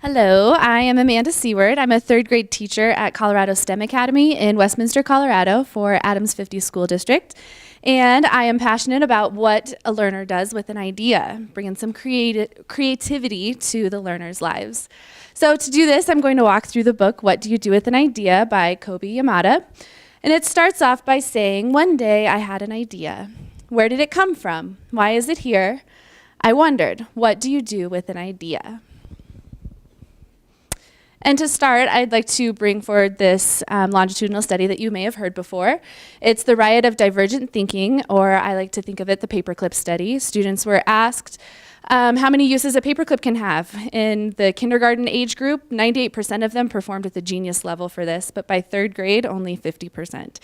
Hello, I am Amanda Siewert. I'm a third grade teacher at Colorado STEM Academy in Westminster, Colorado for Adams 50 School District. And I am passionate about what a learner does with an idea, bringing some creativity to the learners' lives. So to do this, I'm going to walk through the book, What Do You Do With an Idea by Kobe Yamada. And it starts off by saying, one day I had an idea. Where did it come from? Why is it here? I wondered, what do you do with an idea? And to start, I'd like to bring forward this longitudinal study that you may have heard before. It's the Riot of Divergent Thinking, or I like to think of it the paperclip study. Students were asked how many uses a paperclip can have. In the kindergarten age group, 98% of them performed at the genius level for this, but by third grade, only 50%.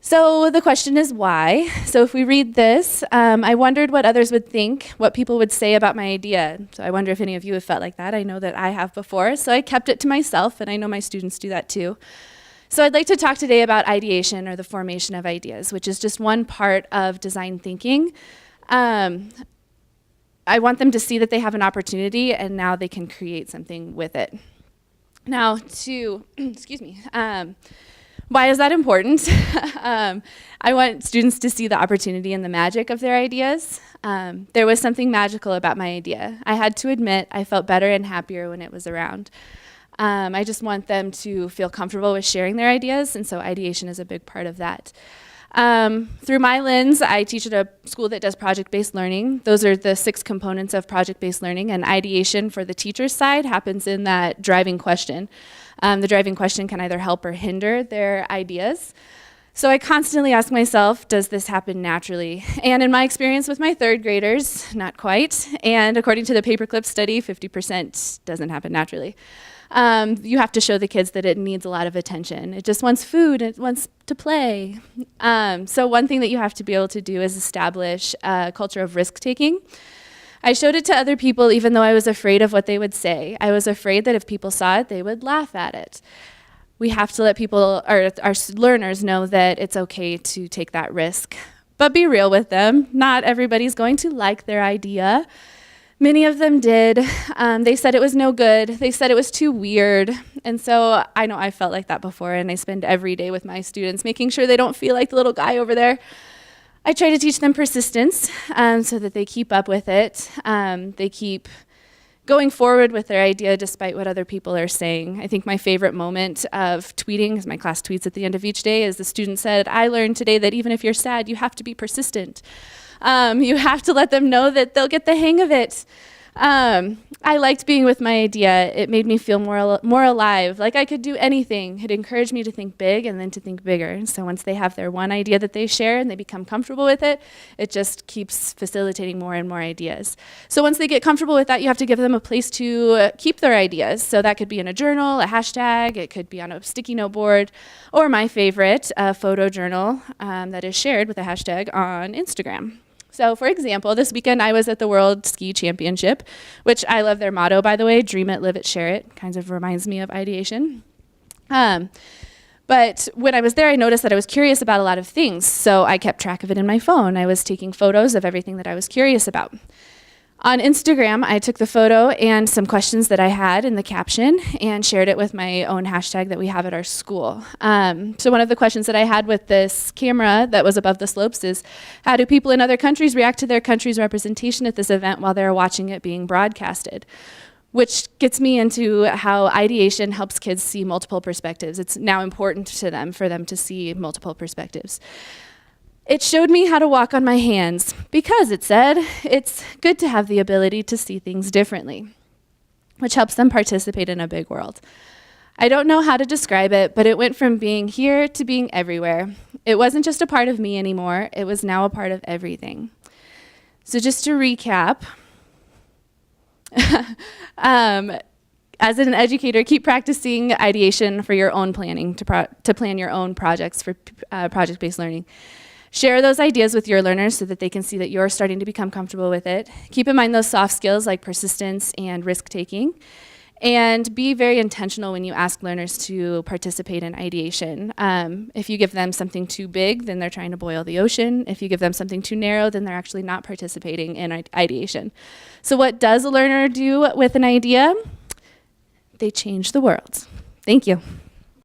So the question is why? So if we read this, I wondered what others would think, what people would say about my idea. So I wonder if any of you have felt like that. I know that I have before, so I kept it to myself, and I know my students do that too. So I'd like to talk today about ideation, or the formation of ideas, which is just one part of design thinking. I want them to see that they have an opportunity, and now they can create something with it. Now excuse me, why is that important? I want students to see the opportunity and the magic of their ideas. There was something magical about my idea. I had to admit I felt better and happier when it was around. I just want them to feel comfortable with sharing their ideas, and so ideation is a big part of that. Through my lens, I teach at a school that does project-based learning. Those are the 6 components of project-based learning, and ideation for the teacher's side happens in that driving question. The driving question can either help or hinder their ideas. So I constantly ask myself, does this happen naturally? And in my experience with my third graders, not quite. And according to the paperclip study, 50% doesn't happen naturally. You have to show the kids that it needs a lot of attention. It just wants food, it wants to play. So one thing that you have to be able to do is establish a culture of risk-taking. I showed it to other people even though I was afraid of what they would say. I was afraid that if people saw it, they would laugh at it. We have to let people, or our learners, know that it's okay to take that risk. But be real with them. Not everybody's going to like their idea. Many of them did. They said it was no good. They said it was too weird. And so I know I felt like that before, and I spend every day with my students making sure they don't feel like the little guy over there. I try to teach them persistence so that they keep up with it. They keep going forward with their idea despite what other people are saying. I think my favorite moment of tweeting, because my class tweets at the end of each day, is the student said, I learned today that even if you're sad, you have to be persistent. You have to let them know that they'll get the hang of it. I liked being with my idea. It made me feel more alive, like I could do anything. It encouraged me to think big and then to think bigger. So once they have their one idea that they share and they become comfortable with it, it just keeps facilitating more and more ideas. So once they get comfortable with that, you have to give them a place to keep their ideas. So that could be in a journal, a hashtag, it could be on a sticky note board, or my favorite, a photo journal that is shared with a hashtag on Instagram. So for example, this weekend I was at the World Ski Championship, which I love their motto, by the way, dream it, live it, share it. Kind of reminds me of ideation. But when I was there, I noticed that I was curious about a lot of things, so I kept track of it in my phone. I was taking photos of everything that I was curious about. On Instagram, I took the photo and some questions that I had in the caption and shared it with my own hashtag that we have at our school. So one of the questions that I had with this camera that was above the slopes is, how do people in other countries react to their country's representation at this event while they're watching it being broadcasted? Which gets me into how ideation helps kids see multiple perspectives. It's now important to them for them to see multiple perspectives. It showed me how to walk on my hands because it said it's good to have the ability to see things differently, which helps them participate in a big world. I don't know how to describe it, but it went from being here to being everywhere. It wasn't just a part of me anymore, it was now a part of everything. So just to recap, as an educator, keep practicing ideation for your own planning, to plan your own projects for project-based learning. Share those ideas with your learners so that they can see that you're starting to become comfortable with it. Keep in mind those soft skills like persistence and risk-taking. And be very intentional when you ask learners to participate in ideation. If you give them something too big, then they're trying to boil the ocean. If you give them something too narrow, then they're actually not participating in ideation. So what does a learner do with an idea? they change the world. Thank you.